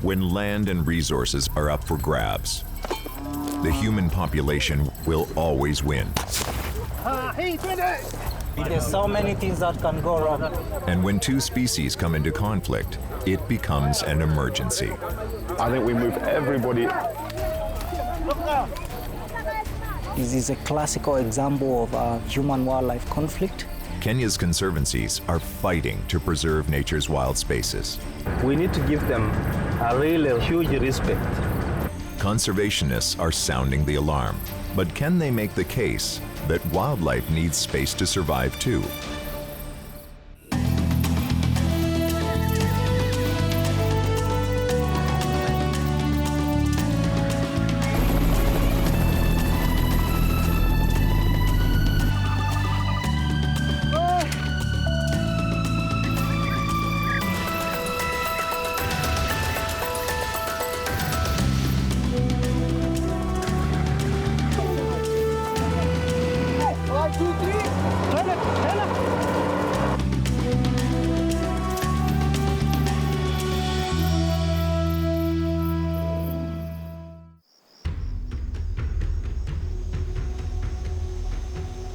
When land and resources are up for grabs, the human population will always win. There's so many things that can go wrong. And when two species come into conflict, it becomes an emergency. I think we move everybody. This is a classical example of a human-wildlife conflict. Kenya's conservancies are fighting to preserve nature's wild spaces. We need to give them a really huge respect. Conservationists are sounding the alarm, but can they make the case that wildlife needs space to survive too?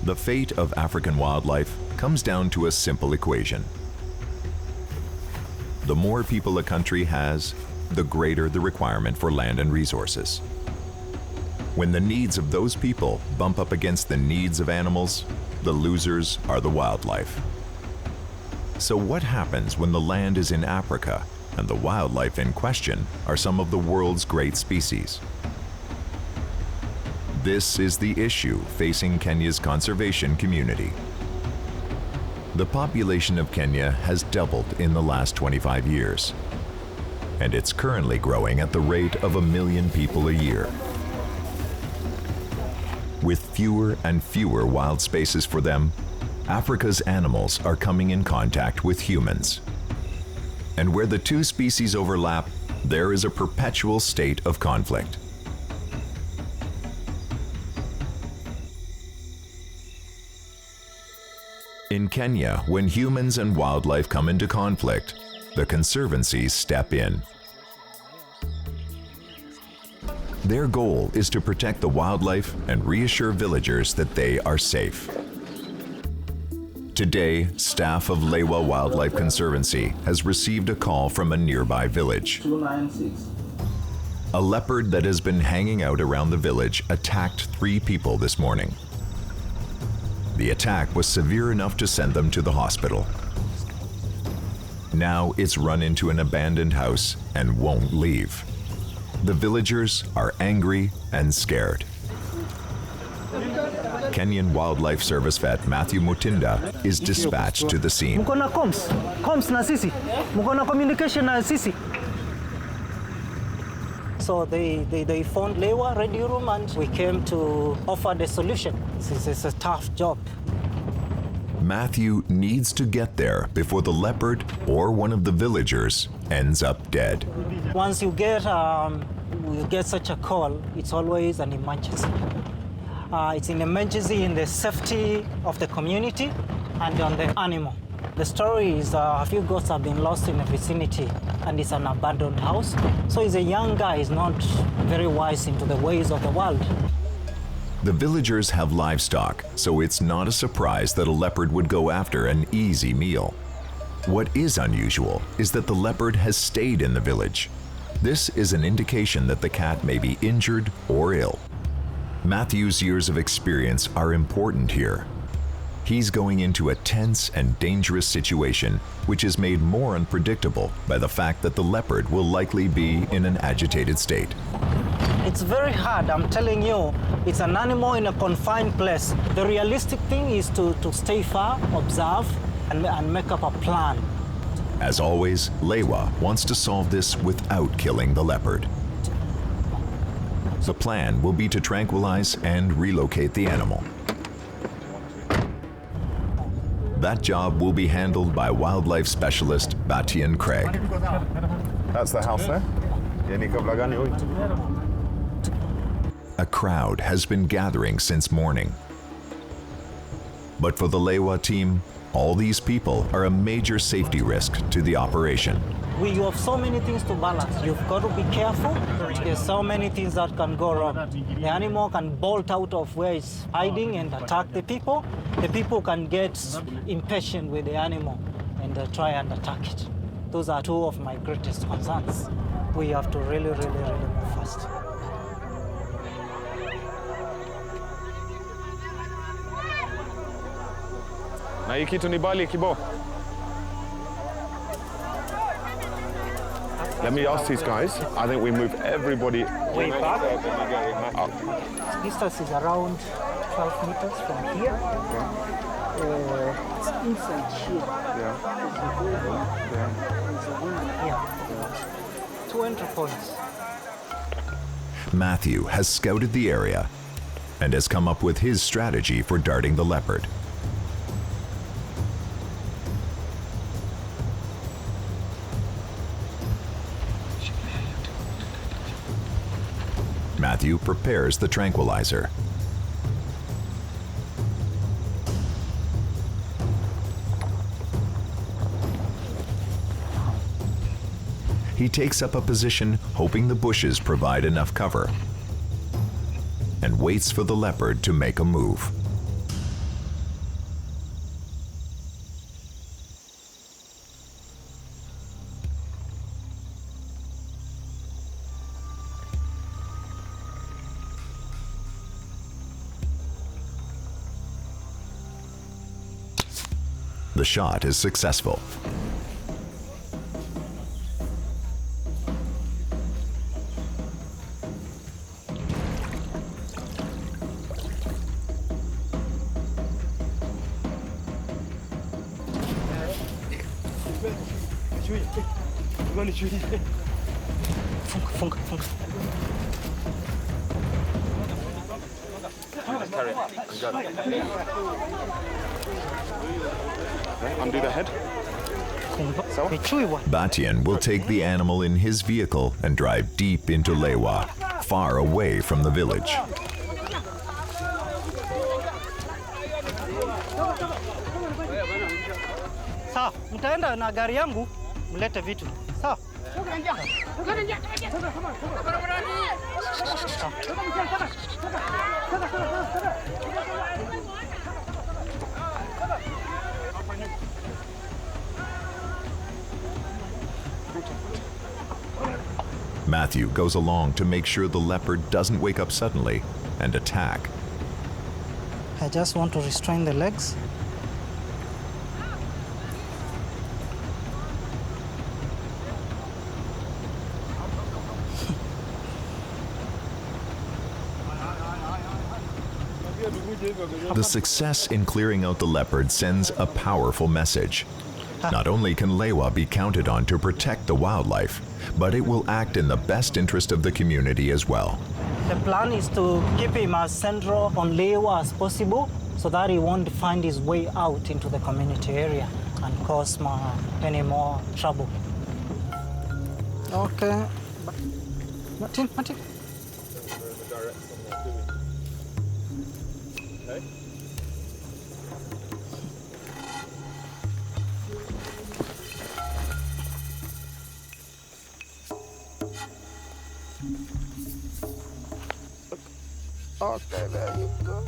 The fate of African wildlife comes down to a simple equation. The more people a country has, the greater the requirement for land and resources. When the needs of those people bump up against the needs of animals, the losers are the wildlife. So what happens when the land is in Africa and the wildlife in question are some of the world's great species? This is the issue facing Kenya's conservation community. The population of Kenya has doubled in the last 25 years, and it's currently growing at the rate of 1 million people a year. With fewer and fewer wild spaces for them, Africa's animals are coming in contact with humans. And where the two species overlap, there is a perpetual state of conflict. In Kenya, when humans and wildlife come into conflict, the conservancies step in. Their goal is to protect the wildlife and reassure villagers that they are safe. Today, staff of Lewa Wildlife Conservancy has received a call from a nearby village. 296. A leopard that has been hanging out around the village attacked 3 people this morning. The attack was severe enough to send them to the hospital. Now it's run into an abandoned house and won't leave. The villagers are angry and scared. Kenyan Wildlife Service vet Mathew Mutunda is dispatched to the scene. Mko na comms na sisi? Mko na communication na sisi? So they phoned Lewa radio room and we came to offer the solution. This is a tough job. Mathew needs to get there before the leopard or one of the villagers ends up dead. Once you get such a call, it's always an emergency. It's an emergency in the safety of the community and on the animal. The story is a few goats have been lost in the vicinity and it's an abandoned house. So he's a young guy, he's not very wise into the ways of the world. The villagers have livestock, so it's not a surprise that a leopard would go after an easy meal. What is unusual is that the leopard has stayed in the village. This is an indication that the cat may be injured or ill. Mathew's years of experience are important here. He's going into a tense and dangerous situation, which is made more unpredictable by the fact that the leopard will likely be in an agitated state. It's very hard, I'm telling you. It's an animal in a confined place. The realistic thing is to stay far, observe, and make up a plan. As always, Lewa wants to solve this without killing the leopard. The plan will be to tranquilize and relocate the animal. That job will be handled by wildlife specialist Batian Craig. That's the house there. A crowd has been gathering since morning. But for the Lewa team, all these people are a major safety risk to the operation. You have so many things to balance. You've got to be careful. There's so many things that can go wrong. The animal can bolt out of where it's hiding and attack the people. The people can get impatient with the animal and try and attack it. Those are two of my greatest concerns. We have to really move fast. Na hii kitu ni bali kibo. Let me ask these guys. I think we move everybody Way back. Distance is around 12 meters from here. It's inside here. Yeah. Yeah. 2 entry points. Mathew has scouted the area and has come up with his strategy for darting the leopard. Mathew prepares the tranquilizer. He takes up a position hoping the bushes provide enough cover and waits for the leopard to make a move. The shot is successful. Funka. Undo the head. Batian will take the animal in his vehicle and drive deep into Lewa, far away from the village. Sawa, mtaenda na gari yangu mlete vitu. Sawa? Mathew goes along to make sure the leopard doesn't wake up suddenly and attack. I just want to restrain the legs. The success in clearing out the leopard sends a powerful message. Not only can Lewa be counted on to protect the wildlife, but it will act in the best interest of the community as well. The plan is to keep him as central on Lewa as possible so that he won't find his way out into the community area and cause any more trouble. Okay. Martin. Okay, there you go.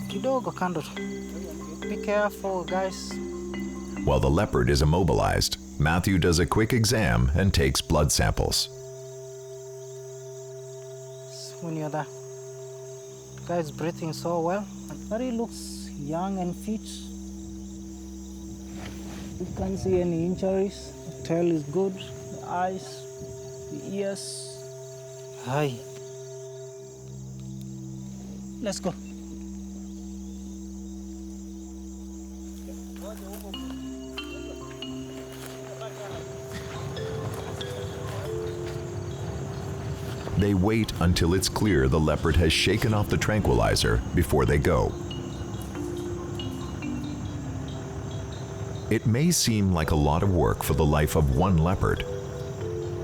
Kidogo kando. Be careful, guys. While the leopard is immobilized, Mathew does a quick exam and takes blood samples. When you're there, the guy's breathing so well. But he looks young and fit. You can't see any injuries. The tail is good. The eyes, the ears. Hi. Let's go. They wait until it's clear the leopard has shaken off the tranquilizer before they go. It may seem like a lot of work for the life of one leopard,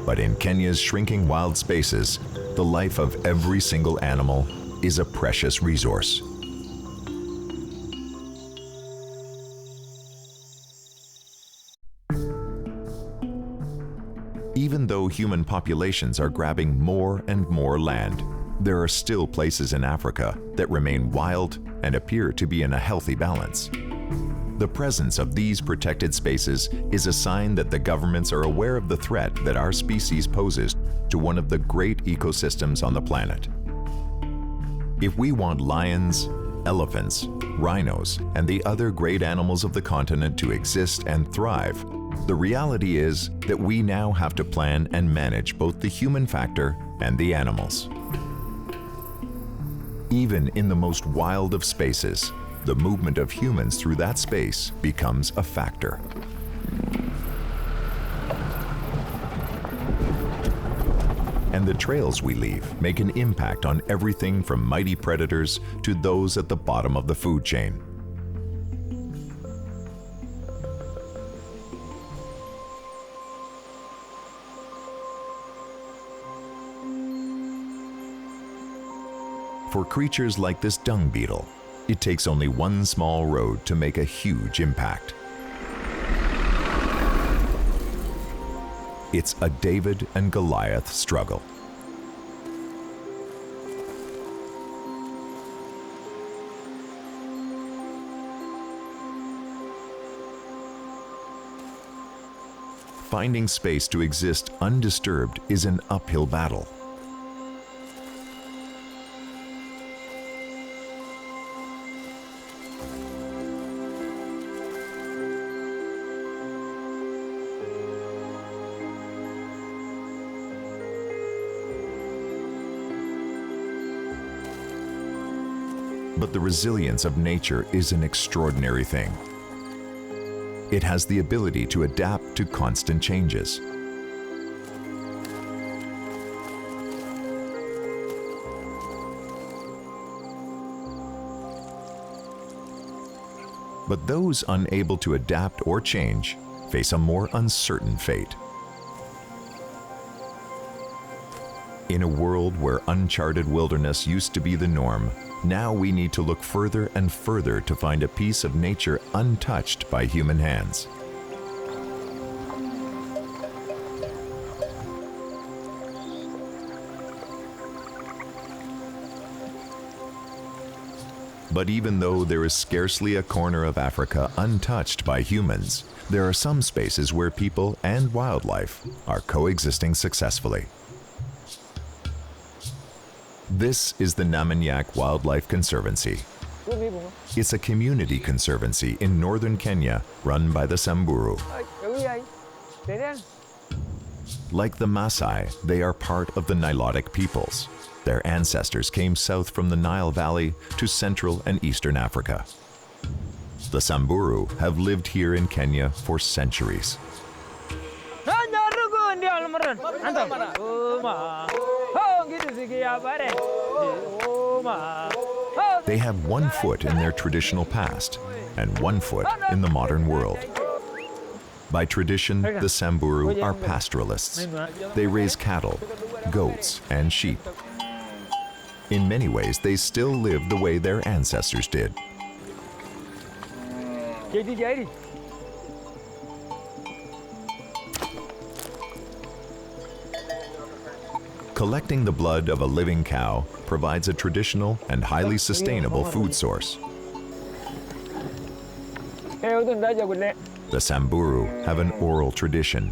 but in Kenya's shrinking wild spaces, the life of every single animal is a precious resource. Even though human populations are grabbing more and more land, there are still places in Africa that remain wild and appear to be in a healthy balance. The presence of these protected spaces is a sign that the governments are aware of the threat that our species poses to one of the great ecosystems on the planet. If we want lions, elephants, rhinos, and the other great animals of the continent to exist and thrive, the reality is that we now have to plan and manage both the human factor and the animals. Even in the most wild of spaces, the movement of humans through that space becomes a factor. And the trails we leave make an impact on everything from mighty predators to those at the bottom of the food chain. For creatures like this dung beetle, it takes only one small road to make a huge impact. It's a David and Goliath struggle. Finding space to exist undisturbed is an uphill battle. But the resilience of nature is an extraordinary thing. It has the ability to adapt to constant changes. But those unable to adapt or change face a more uncertain fate. In a world where uncharted wilderness used to be the norm, now we need to look further and further to find a piece of nature untouched by human hands. But even though there is scarcely a corner of Africa untouched by humans, there are some spaces where people and wildlife are coexisting successfully. This is the Namanyak Wildlife Conservancy. It's a community conservancy in northern Kenya run by the Samburu. Like the Maasai, they are part of the Nilotic peoples. Their ancestors came south from the Nile Valley to Central and Eastern Africa. The Samburu have lived here in Kenya for centuries. They have one foot in their traditional past and one foot in the modern world. By tradition, the Samburu are pastoralists. They raise cattle, goats, and sheep. In many ways, they still live the way their ancestors did. Collecting the blood of a living cow provides a traditional and highly sustainable food source. The Samburu have an oral tradition,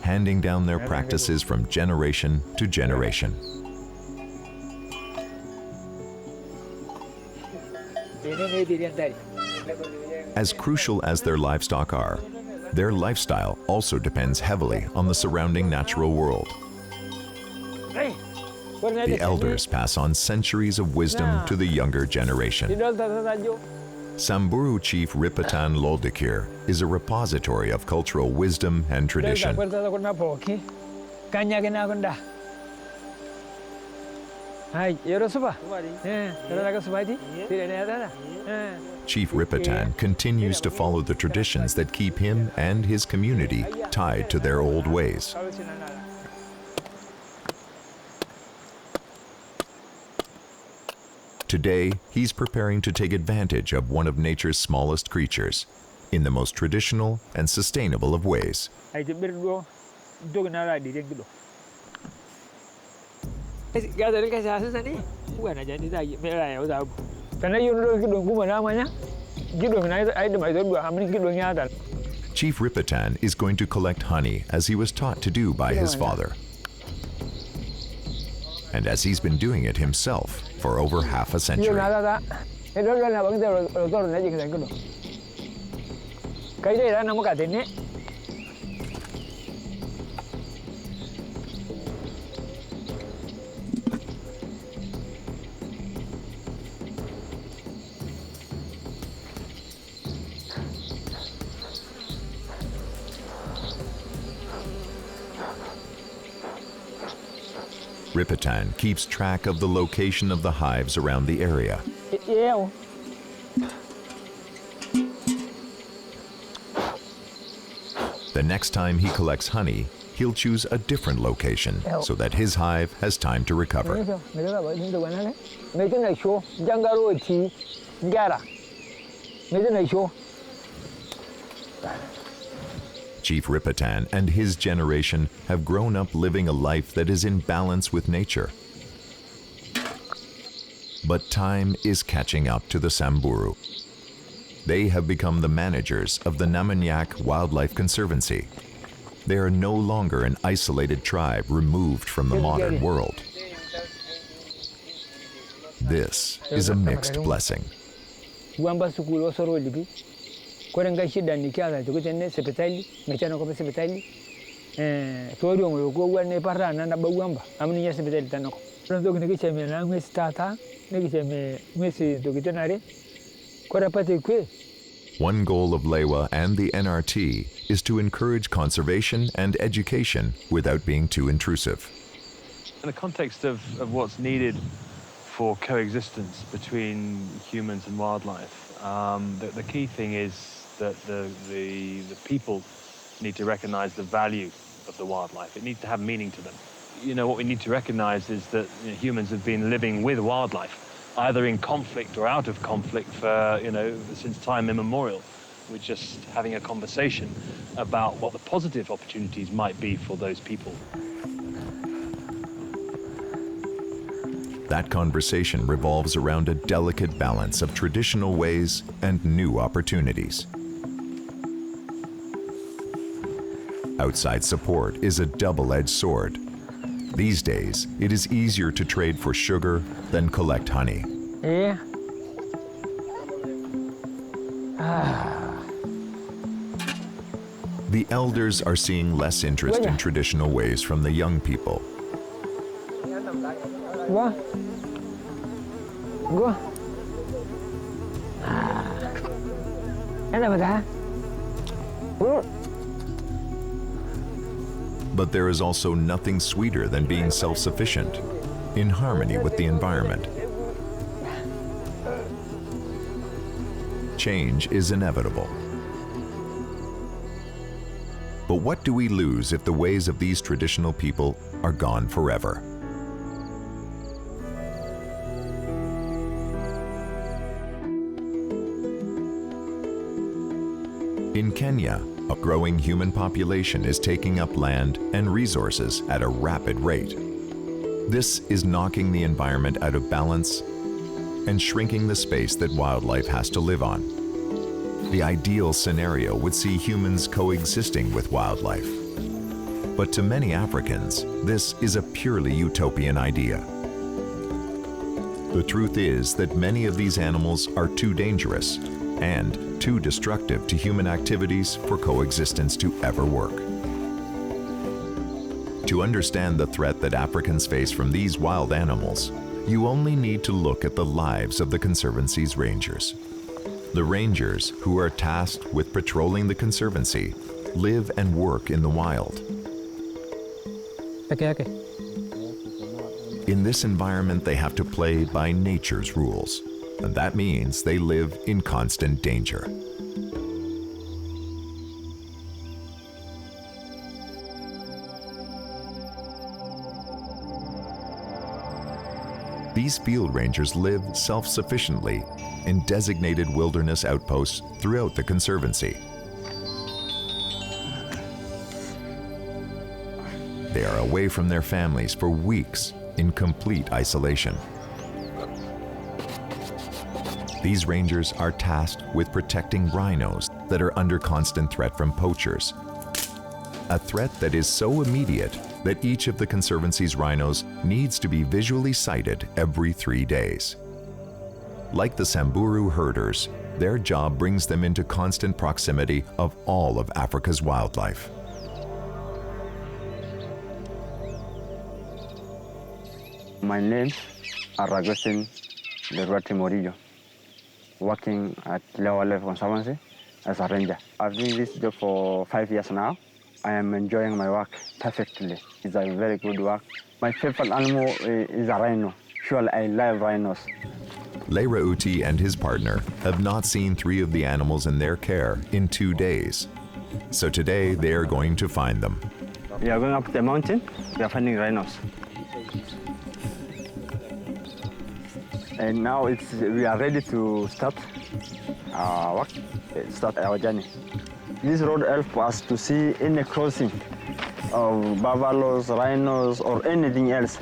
handing down their practices from generation to generation. As crucial as their livestock are, their lifestyle also depends heavily on the surrounding natural world. The elders pass on centuries of wisdom to the younger generation. Samburu Chief Ripatan Loldekir is a repository of cultural wisdom and tradition. Chief Ripatan continues to follow the traditions that keep him and his community tied to their old ways. Today, he's preparing to take advantage of one of nature's smallest creatures in the most traditional and sustainable of ways. dog na ra di gido ga da ka sa sani uwa na jani da me ra ya za tana yun do gido kuma na manya gido na ai da mai do amin gido ya da. Chief Ripatan is going to collect honey as he was taught to do by his father. And as he's been doing it himself for over half a century. Ripatan keeps track of the location of the hives around the area. The next time he collects honey, he'll choose a different location so that his hive has time to recover. Chief Ripatan and his generation have grown up living a life that is in balance with nature. But time is catching up to the Samburu. They have become the managers of the Kenyan Wildlife Conservancy. They are no longer an isolated tribe removed from the modern world. This is a mixed blessing. Korenga shida nikiaza tukutene sepetali mechana kwa sepetali tori ongo ko wane parra na bawamba amni ya sepetali tanako ndo kinikiche me na mwesi tata nikiche me mwesi tukitenare kora pate kwe. One goal of Lewa and the NRT is to encourage conservation and education without being too intrusive. In the context of what's needed for coexistence between humans and wildlife, the key thing is that the people need to recognize the value of the wildlife. It needs to have meaning to them. You know, what we need to recognize is that humans have been living with wildlife, either in conflict or out of conflict for, since time immemorial. We're just having a conversation about what the positive opportunities might be for those people. That conversation revolves around a delicate balance of traditional ways and new opportunities. Outside support is a double-edged sword. These days, it is easier to trade for sugar than collect honey. Yeah. The elders are seeing less interest in traditional ways from the young people. Go. Go. But there is also nothing sweeter than being self-sufficient, in harmony with the environment. Change is inevitable. But what do we lose if the ways of these traditional people are gone forever? In Kenya, a growing human population is taking up land and resources at a rapid rate. This is knocking the environment out of balance and shrinking the space that wildlife has to live on. The ideal scenario would see humans coexisting with wildlife. But to many Africans, this is a purely utopian idea. The truth is that many of these animals are too dangerous and too destructive to human activities for coexistence to ever work. To understand the threat that Africans face from these wild animals, you only need to look at the lives of the Conservancy's rangers. The rangers, who are tasked with patrolling the Conservancy, live and work in the wild. Okay. In this environment, they have to play by nature's rules, and that means they live in constant danger. These field rangers live self-sufficiently in designated wilderness outposts throughout the Conservancy. They are away from their families for weeks in complete isolation. These rangers are tasked with protecting rhinos that are under constant threat from poachers. A threat that is so immediate that each of the Conservancy's rhinos needs to be visually sighted every 3 days. Like the Samburu herders, their job brings them into constant proximity of all of Africa's wildlife. My name is Agustin Morillo, working at Lewa Wildlife Conservancy as a ranger. I've been doing this job for 5 years now. I am enjoying my work perfectly. It's a very good work. My favorite animal is a rhino. Surely I love rhinos. Lewa and his partner have not seen 3 of the animals in their care in 2 days. So today they are going to find them. We are going up the mountain. We are finding rhinos. And now we are ready to start our work, start our journey. This road helps us to see any crossing of buffaloes, rhinos, or anything else.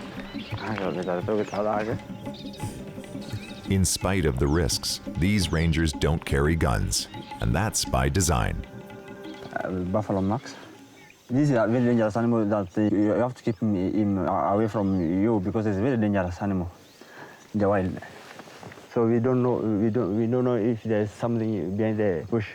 In spite of the risks, these rangers don't carry guns, and that's by design. Buffalo max. This is a very dangerous animal that you have to keep him away from you because it's a very dangerous animal in the wild. So we don't know if there's something behind the bush.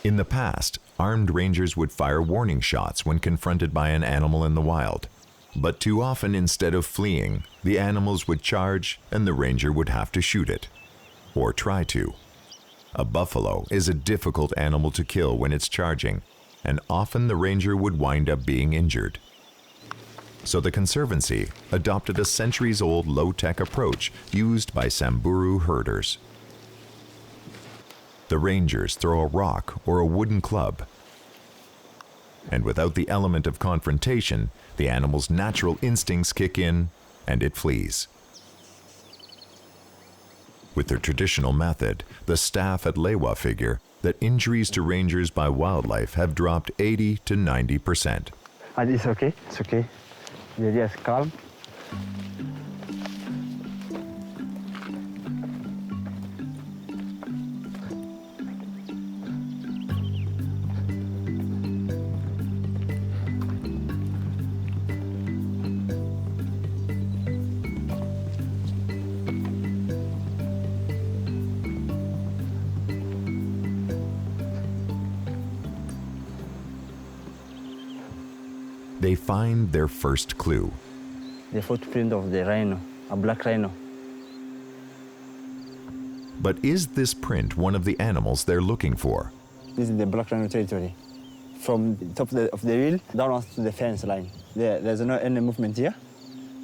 In the past, armed rangers would fire warning shots when confronted by an animal in the wild. But too often, instead of fleeing, the animals would charge and the ranger would have to shoot it. Or try to. A buffalo is a difficult animal to kill when it's charging, and often the ranger would wind up being injured. So the Conservancy adopted a centuries-old low-tech approach used by Samburu herders. The rangers throw a rock or a wooden club, and without the element of confrontation, the animal's natural instincts kick in and it flees. With their traditional method, the staff at Lewa figure that injuries to rangers by wildlife have dropped 80 to 90%. And it's okay, it's okay. You're just calm. They find their first clue. The footprint of the rhino, a black rhino. But is this print one of the animals they're looking for? This is the black rhino territory. From the top of the hill down to the fence line. There's no any movement here.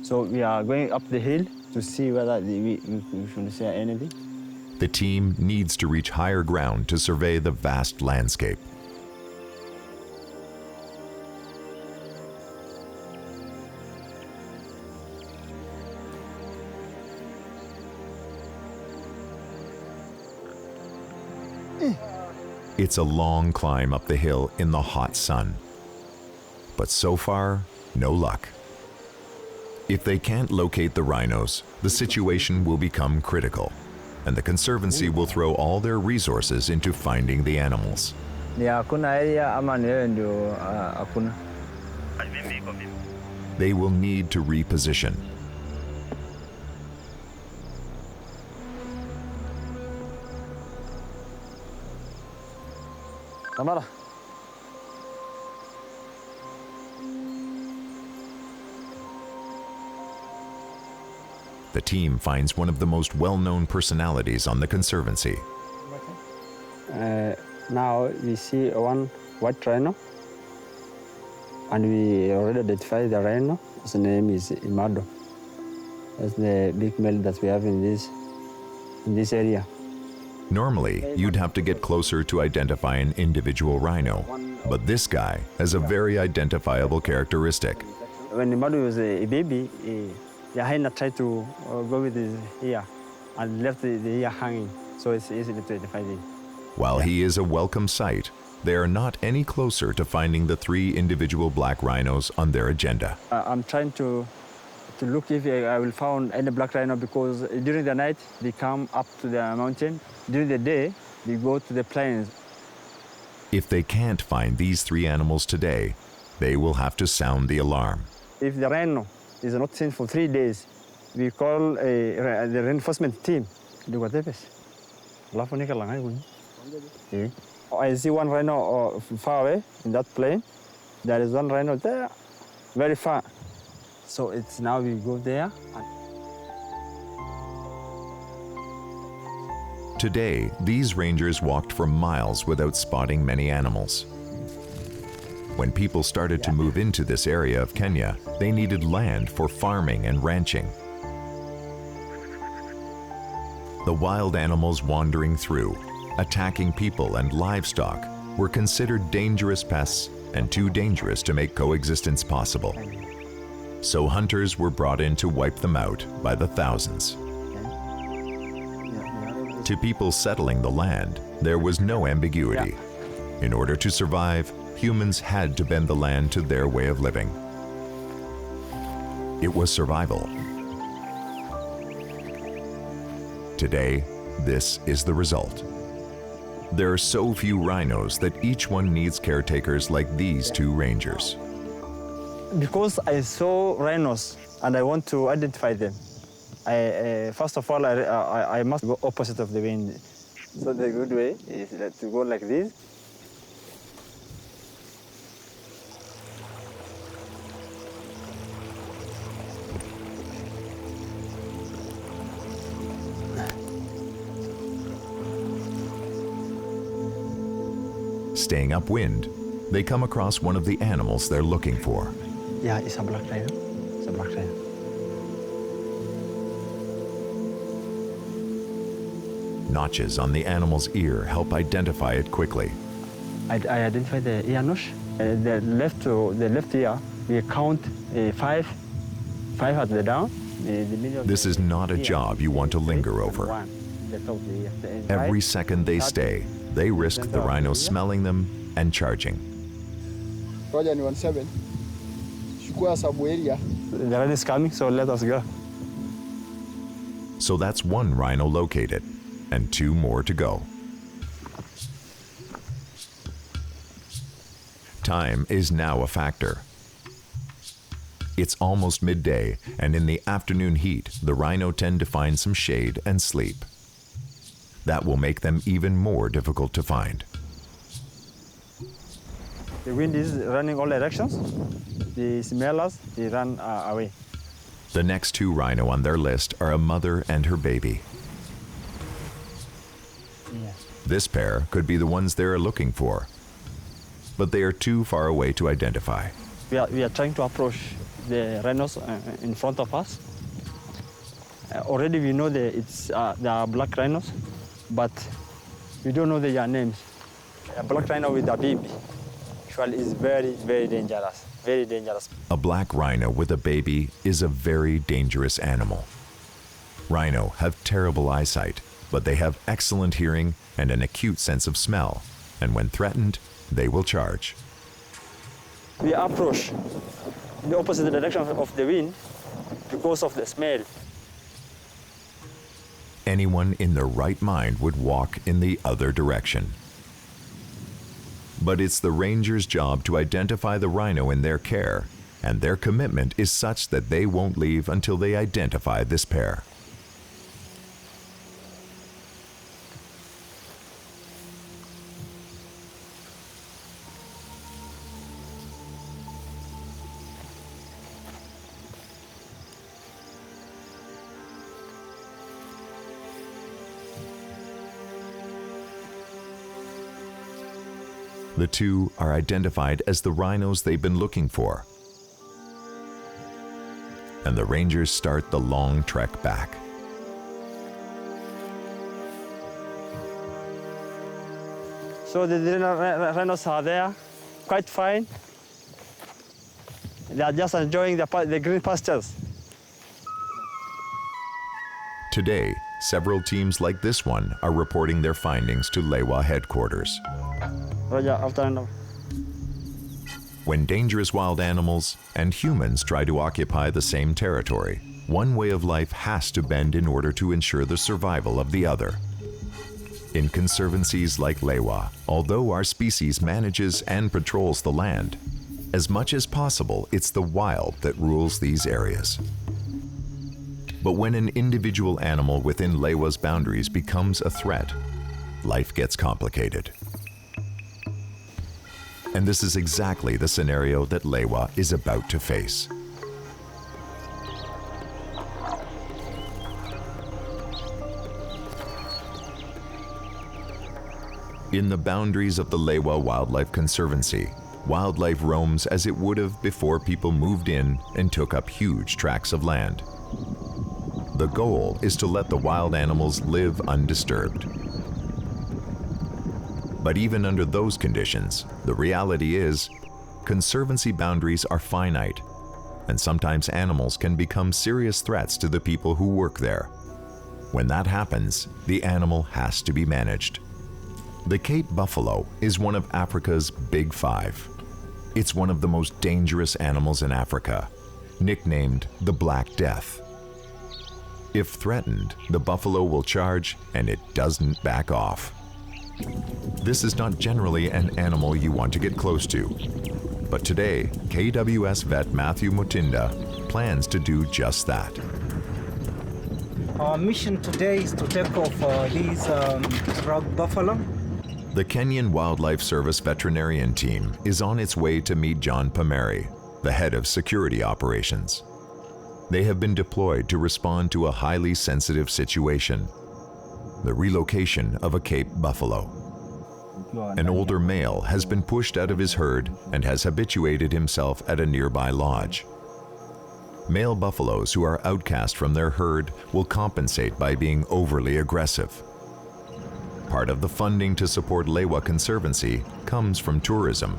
So we are going up the hill to see whether we should see anything. The team needs to reach higher ground to survey the vast landscape. It's a long climb up the hill in the hot sun. But so far, no luck. If they can't locate the rhinos, the situation will become critical, and the Conservancy will throw all their resources into finding the animals. They will need to reposition. Tamara. The team finds one of the most well-known personalities on the Conservancy. Now we see one white rhino, and we already identified the rhino. His name is Imado. That's the big male that we have in this area. Normally, you'd have to get closer to identify an individual rhino, but this guy has a very identifiable characteristic. When Imado was a baby, the hyena tried to go with his ear and left the ear hanging, so it's easy to identify him. While he is a welcome sight, they are not any closer to finding the 3 individual black rhinos on their agenda. I'm trying to look if I will find any black rhino, because during the night they come up to the mountain. During the day they go to the plains. If they can't find these 3 animals today, they will have to sound the alarm. If the rhino is not seen for 3 days, we call the reinforcement team. I see one rhino far away in that plain. There is one rhino there, very far. So it's now we go there. Today, these rangers walked for miles without spotting many animals. When people started to move into this area of Kenya, they needed land for farming and ranching. The wild animals wandering through, attacking people and livestock, were considered dangerous pests and too dangerous to make coexistence possible. So hunters were brought in to wipe them out by the thousands. To people settling the land, there was no ambiguity. In order to survive, humans had to bend the land to their way of living. It was survival. Today, this is the result. There are so few rhinos that each one needs caretakers like these 2 rangers. Because I saw rhinos and I want to identify them, first of all, I must go opposite of the wind. So the good way is to go like this. Staying upwind, they come across one of the animals they're looking for. Yeah, it's a black rhino. It's a black rhino. Notches on the animal's ear help identify it quickly. I identify the ear notch. The left ear, we count 5 at the down. This is not a job you want to linger over. Every second they stay, they risk the rhino smelling them and charging. Roger, 17. Chukua sabu area. The rhino is coming, so let us go. So that's 1 rhino located, and 2 more to go. Time is now a factor. It's almost midday, and in the afternoon heat, the rhino tend to find some shade and sleep. That will make them even more difficult to find. The wind is running all directions. They smell us, they run away. The next 2 rhino on their list are a mother and her baby. This pair could be the ones they are looking for, but they are too far away to identify. We are trying to approach the rhinos in front of us. Already we know they are black rhinos, but we don't know their names. A black rhino with a baby usually is very, very dangerous. Very dangerous. A black rhino with a baby is a very dangerous animal. Rhino have terrible eyesight, but they have excellent hearing and an acute sense of smell, and when threatened, they will charge. We approach the opposite direction of the wind because of the smell. Anyone in their right mind would walk in the other direction. But it's the ranger's job to identify the rhino in their care, and their commitment is such that they won't leave until they identify this pair. The 2 are identified as the rhinos they've been looking for. And the rangers start the long trek back. So the rhinos are there, quite fine. They are just enjoying the green pastures. Today, several teams like this one are reporting their findings to Lewa headquarters. Roger, after now. When dangerous wild animals and humans try to occupy the same territory, one way of life has to bend in order to ensure the survival of the other. In conservancies like Lewa, although our species manages and patrols the land, as much as possible, it's the wild that rules these areas. But when an individual animal within Lewa's boundaries becomes a threat, life gets complicated. And this is exactly the scenario that Lewa is about to face. In the boundaries of the Lewa Wildlife Conservancy, wildlife roams as it would have before people moved in and took up huge tracts of land. The goal is to let the wild animals live undisturbed. But even under those conditions, the reality is, conservancy boundaries are finite, and sometimes animals can become serious threats to the people who work there. When that happens, the animal has to be managed. The Cape buffalo is one of Africa's Big Five. It's one of the most dangerous animals in Africa, nicknamed the Black Death. If threatened, the buffalo will charge, and it doesn't back off. This is not generally an animal you want to get close to. But today, KWS vet Mathew Mutunda plans to do just that. Our mission today is to take off these rock buffalo. The Kenyan Wildlife Service veterinarian team is on its way to meet John Pameri, the head of security operations. They have been deployed to respond to a highly sensitive situation, the relocation of a Cape buffalo. An older male has been pushed out of his herd and has habituated himself at a nearby lodge. Male buffaloes who are outcast from their herd will compensate by being overly aggressive. Part of the funding to support Lewa Conservancy comes from tourism.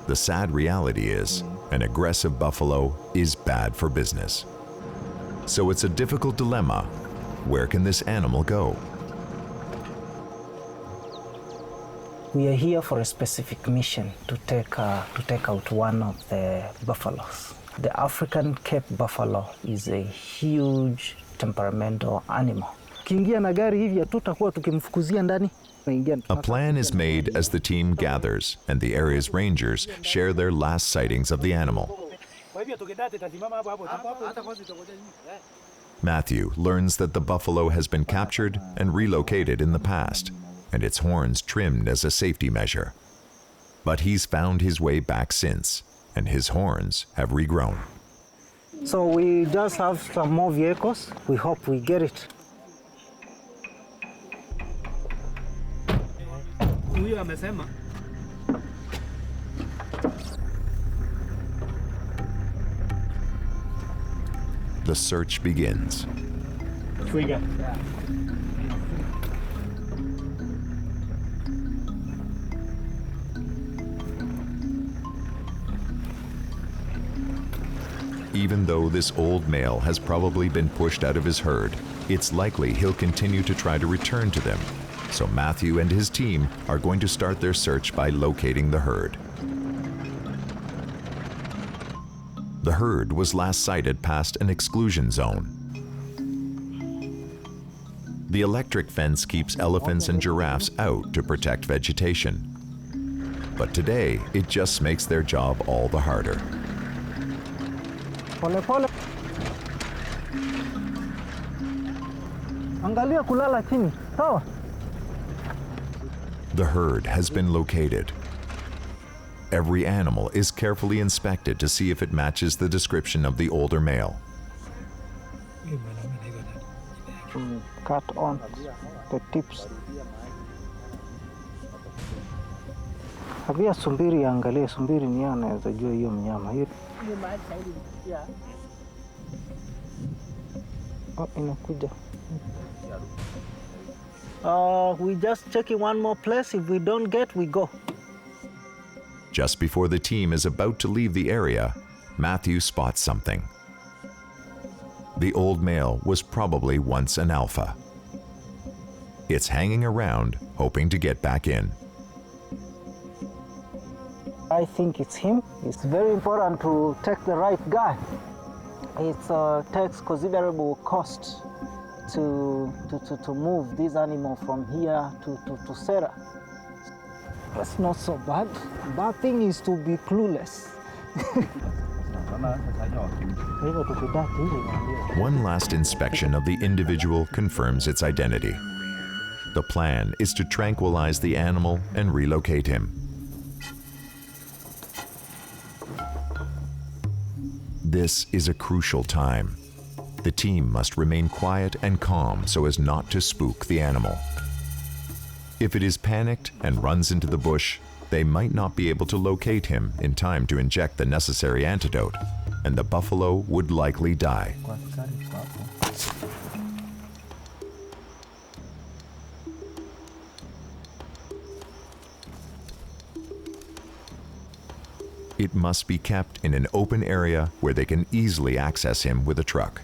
The sad reality is, an aggressive buffalo is bad for business. So it's a difficult dilemma. Where can this animal go? We are here for a specific mission to take out one of the buffaloes. The African Cape buffalo is a huge temperamental animal. A plan is made as the team gathers and the area's rangers share their last sightings of the animal. Mathew learns that the buffalo has been captured and relocated in the past, and its horns trimmed as a safety measure. But he's found his way back since, and his horns have regrown. So we just have some more vehicles. We hope we get it. The search begins. Even though this old male has probably been pushed out of his herd, it's likely he'll continue to try to return to them. So Mathew and his team are going to start their search by locating the herd. The herd was last sighted past an exclusion zone. The electric fence keeps elephants and giraffes out to protect vegetation. But today, it just makes their job all the harder. Pole pole. Angalia kulala chini. Sawa. The herd has been located. Every animal is carefully inspected to see if it matches the description of the older male. Cut on the tips. Habia sumbiri angalia, sumbiri ni anaweza jua hiyo mnyama hiyo. Oh, inakuja. We just checking one more place. If we don't get, we go. Just before the team is about to leave the area, Mathew spots something. the old male was probably once an alpha. It's hanging around, hoping to get back in. I think it's him. It's very important to take the right guy. It takes considerable cost to move this animal from here to Sarah. That's not so bad. Bad thing is to be clueless. One last inspection of the individual confirms its identity. The plan is to tranquilize the animal and relocate him. This is a crucial time. The team must remain quiet and calm so as not to spook the animal. If it is panicked and runs into the bush, they might not be able to locate him in time to inject the necessary antidote, and the buffalo would likely die. It must be kept in an open area where they can easily access him with a truck.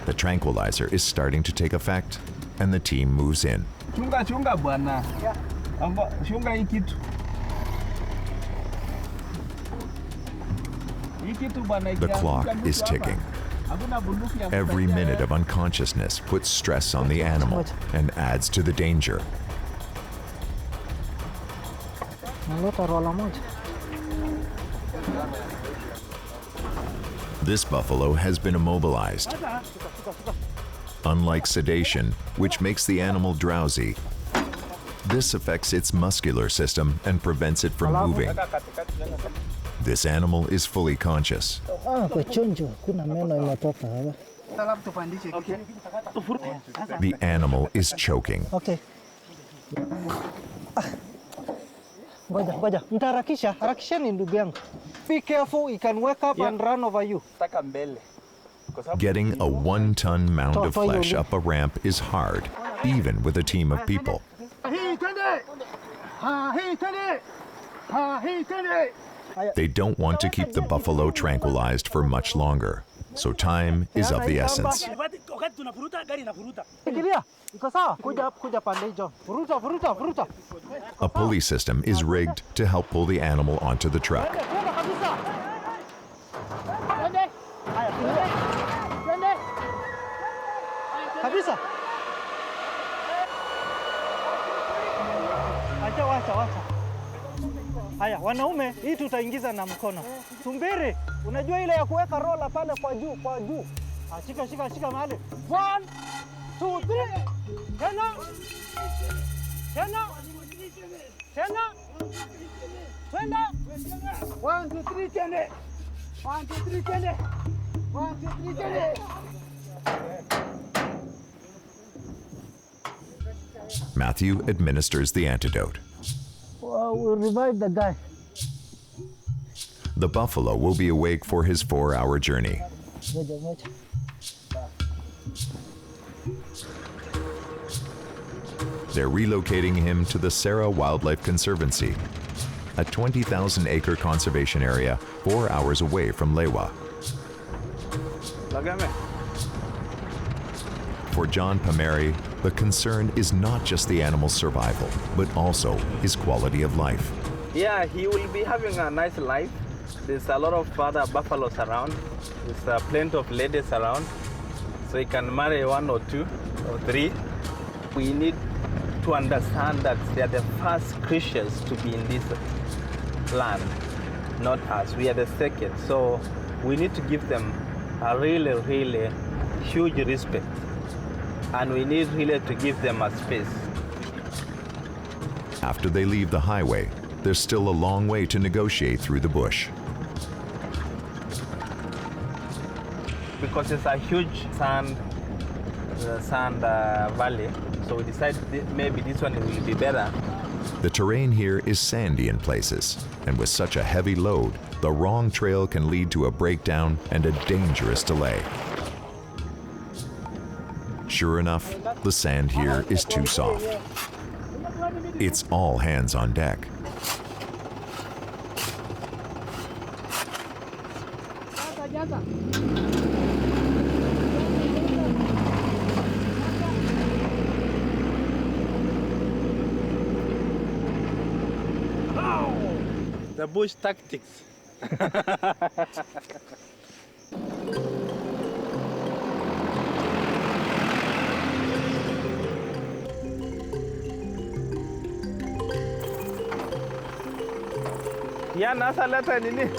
The tranquilizer is starting to take effect, and the team moves in. Chunga bwana. Chunga hii kitu. The clock is ticking. Every minute of unconsciousness puts stress on the animal and adds to the danger. This buffalo has been immobilized. Unlike sedation, which makes the animal drowsy, this affects its muscular system and prevents it from moving. This animal is fully conscious. The animal is choking. Okay. Ngoja. Harakisheni ndugu yangu. Be careful, he can wake up and run over you. Getting a 1-ton mound of flesh up a ramp is hard, even with a team of people. They don't want to keep the buffalo tranquilized for much longer, so time is of the essence. A pulley system is rigged to help pull the animal onto the truck. Haya, wanaume, hii tutaingiza na mkono. Tumbiri, unajua ile ya kuweka rola pale kwa juu. Shika mahali. 1, 2, 3. Tena. Twenda. 1, 2, 3, tene. 1, 2, 3, tene. 1, 2, 3, tene. Mathew administers the antidote. We'll revive the guy. The buffalo will be awake for his 4-hour journey. They're relocating him to the Lewa Wildlife Conservancy, a 20,000-acre conservation area 4 hours away from Lewa. For John Pameri, the concern is not just the animal's survival, but also his quality of life. Yeah, he will be having a nice life. There's a lot of other buffaloes around. There's plenty of ladies around. So he can marry 1 or 2 or 3. We need to understand that they are the first creatures to be in this land, not us. We are the second. So we need to give them a really huge respect. And we need really to give them a space. After they leave the highway, there's still a long way to negotiate through the bush. Because it's a huge sand valley, so we decided maybe this one will be better. The terrain here is sandy in places, and with such a heavy load, the wrong trail can lead to a breakdown and a dangerous delay. Sure enough, the sand here is too soft. It's all hands on deck. The bush tactics. Ya nasa leta nini?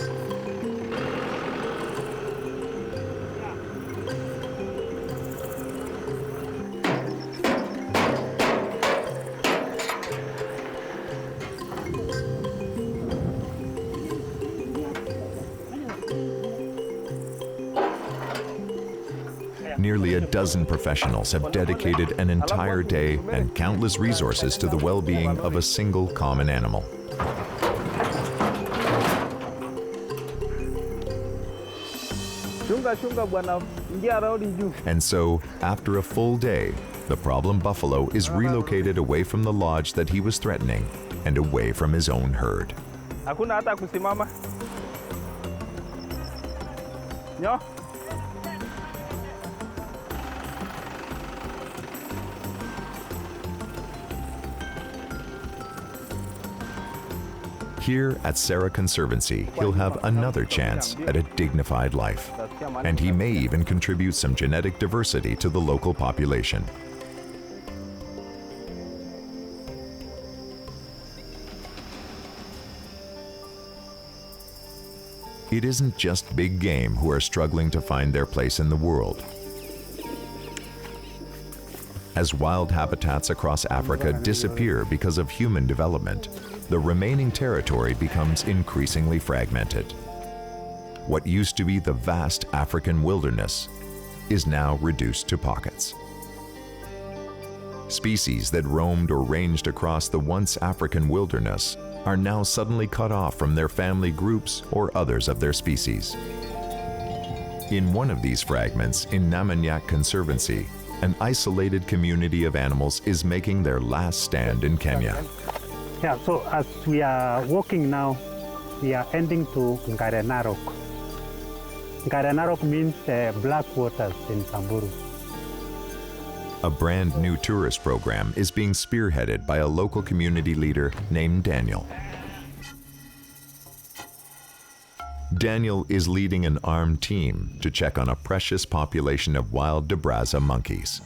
Nearly a dozen professionals have dedicated an entire day and countless resources to the well-being of a single common animal. And so, after a full day, the problem buffalo is relocated away from the lodge that he was threatening and away from his own herd. Hakuna hata kusimama. Nyo. Here at Sarah Conservancy, he'll have another chance at a dignified life. And he may even contribute some genetic diversity to the local population. It isn't just big game who are struggling to find their place in the world. As wild habitats across Africa disappear because of human development, the remaining territory becomes increasingly fragmented. What used to be the vast African wilderness is now reduced to pockets. Species that roamed or ranged across the once African wilderness are now suddenly cut off from their family groups or others of their species. In one of these fragments in Namanyak Conservancy, an isolated community of animals is making their last stand in Kenya. Yeah, so as we are walking now, we are ending to Ngarenarok. Ngarenarok means black waters in Samburu. A brand new tourist program is being spearheaded by a local community leader named Daniel. Daniel is leading an armed team to check on a precious population of wild Diaries monkeys.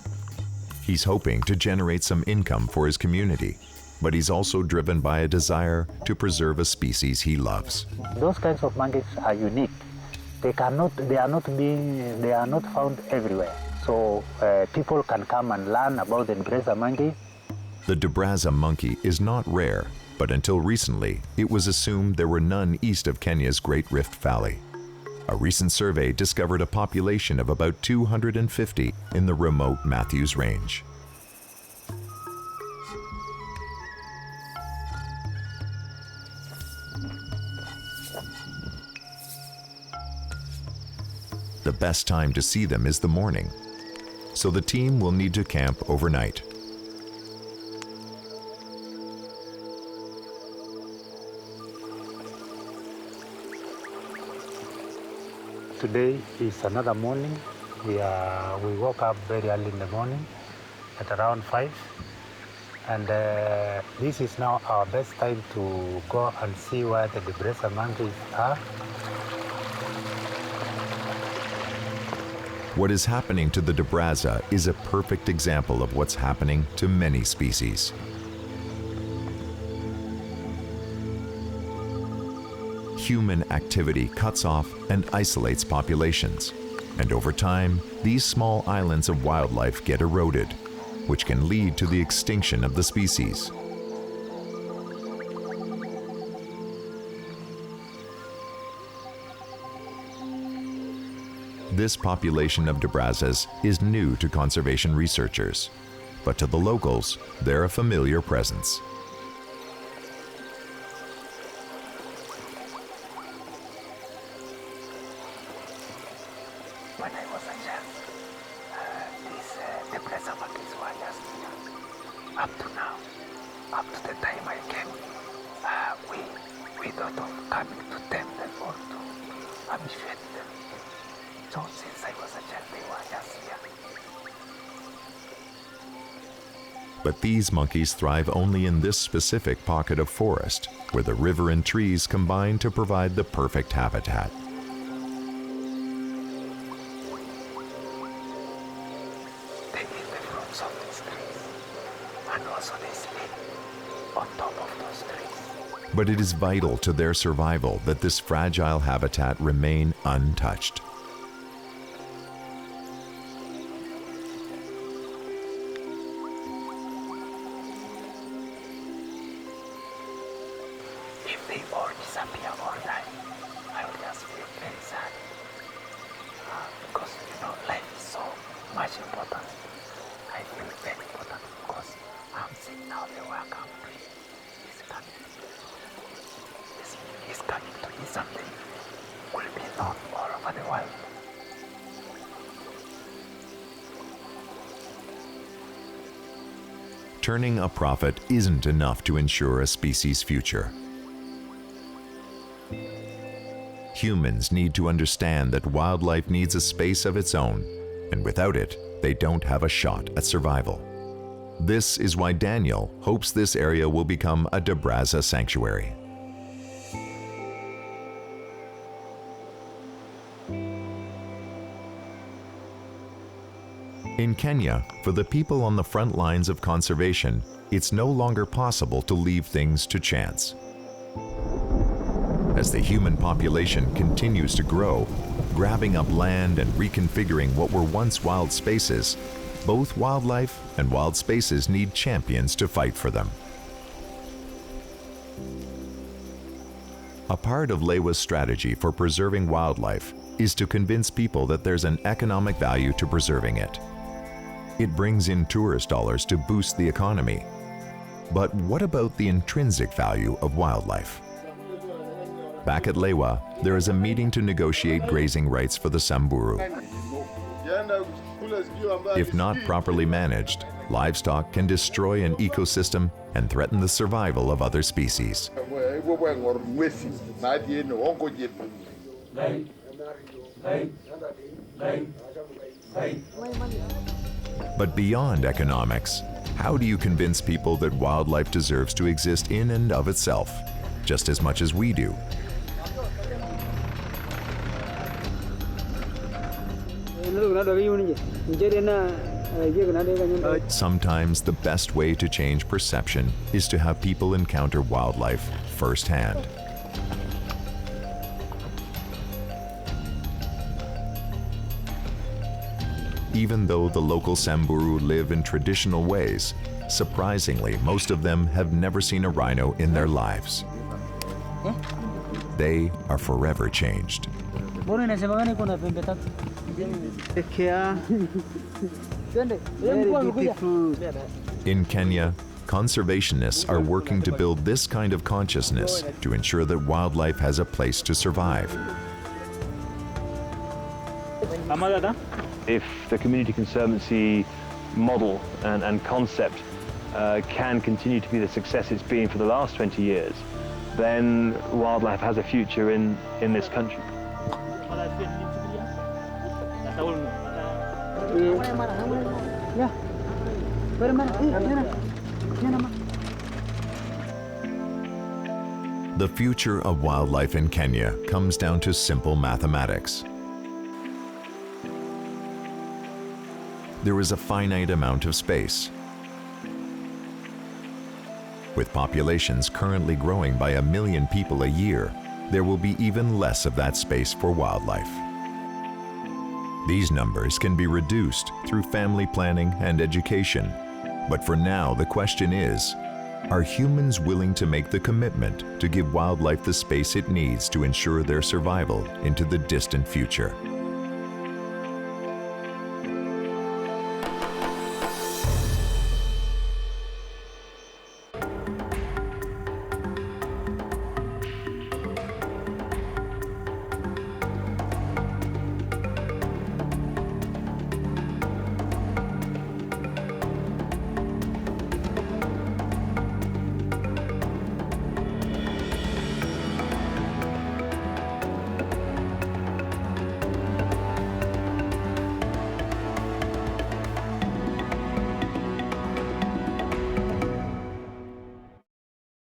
He's hoping to generate some income for his community, but he's also driven by a desire to preserve a species he loves. Those kinds of monkeys are unique. They are not found everywhere. So people can come and learn about the Diaries monkey. The Diaries monkey is not rare, but until recently, it was assumed there were none east of Kenya's Great Rift Valley. A recent survey discovered a population of about 250 in the remote Matthews Range. The best time to see them is the morning, so the team will need to camp overnight. Today is another morning. We woke up very early in the morning at around 5. And this is now our best time to go and see where the Diaries monkeys are. What is happening to the Diaries is a perfect example of what's happening to many species. Human activity cuts off and isolates populations, and over time, these small islands of wildlife get eroded, which can lead to the extinction of the species. This population of Diaries is new to conservation researchers, but to the locals, they're a familiar presence. When I was a child, these Diaries monkeys were just here. Up to now, up to the time I came, we thought of coming to tame them or to habituate them. So since I was a child, they were just here. But these monkeys thrive only in this specific pocket of forest, where the river and trees combine to provide the perfect habitat. They eat the fruits of these trees, and also they sleep on top of those trees. But it is vital to their survival that this fragile habitat remain untouched. If they all disappear or die, I will just feel very sad. Because, life is so much important. I feel very important because I'm seeing now the welcome tree is coming. He's coming to eat something. Will be known all over the world. Turning a profit isn't enough to ensure a species' future. Humans need to understand that wildlife needs a space of its own, and without it, they don't have a shot at survival. This is why Daniel hopes this area will become a Dabraza sanctuary. In Kenya, for the people on the front lines of conservation, it's no longer possible to leave things to chance. As the human population continues to grow, grabbing up land and reconfiguring what were once wild spaces, both wildlife and wild spaces need champions to fight for them. A part of Lewa's strategy for preserving wildlife is to convince people that there's an economic value to preserving it. It brings in tourist dollars to boost the economy. But what about the intrinsic value of wildlife? Back at Lewa, there is a meeting to negotiate grazing rights for the Samburu. If not properly managed, livestock can destroy an ecosystem and threaten the survival of other species. But beyond economics, how do you convince people that wildlife deserves to exist in and of itself, just as much as we do? Sometimes the best way to change perception is to have people encounter wildlife firsthand. Even though the local Samburu live in traditional ways, surprisingly, most of them have never seen a rhino in their lives. They are forever changed. In Kenya, conservationists are working to build this kind of consciousness to ensure that wildlife has a place to survive. If the community conservancy model and concept can continue to be the success it's been for the last 20 years, then wildlife has a future in this country. The future of wildlife in Kenya comes down to simple mathematics. There is a finite amount of space. With populations currently growing by 1 million people a year, there will be even less of that space for wildlife. These numbers can be reduced through family planning and education. But for now, the question is, are humans willing to make the commitment to give wildlife the space it needs to ensure their survival into the distant future?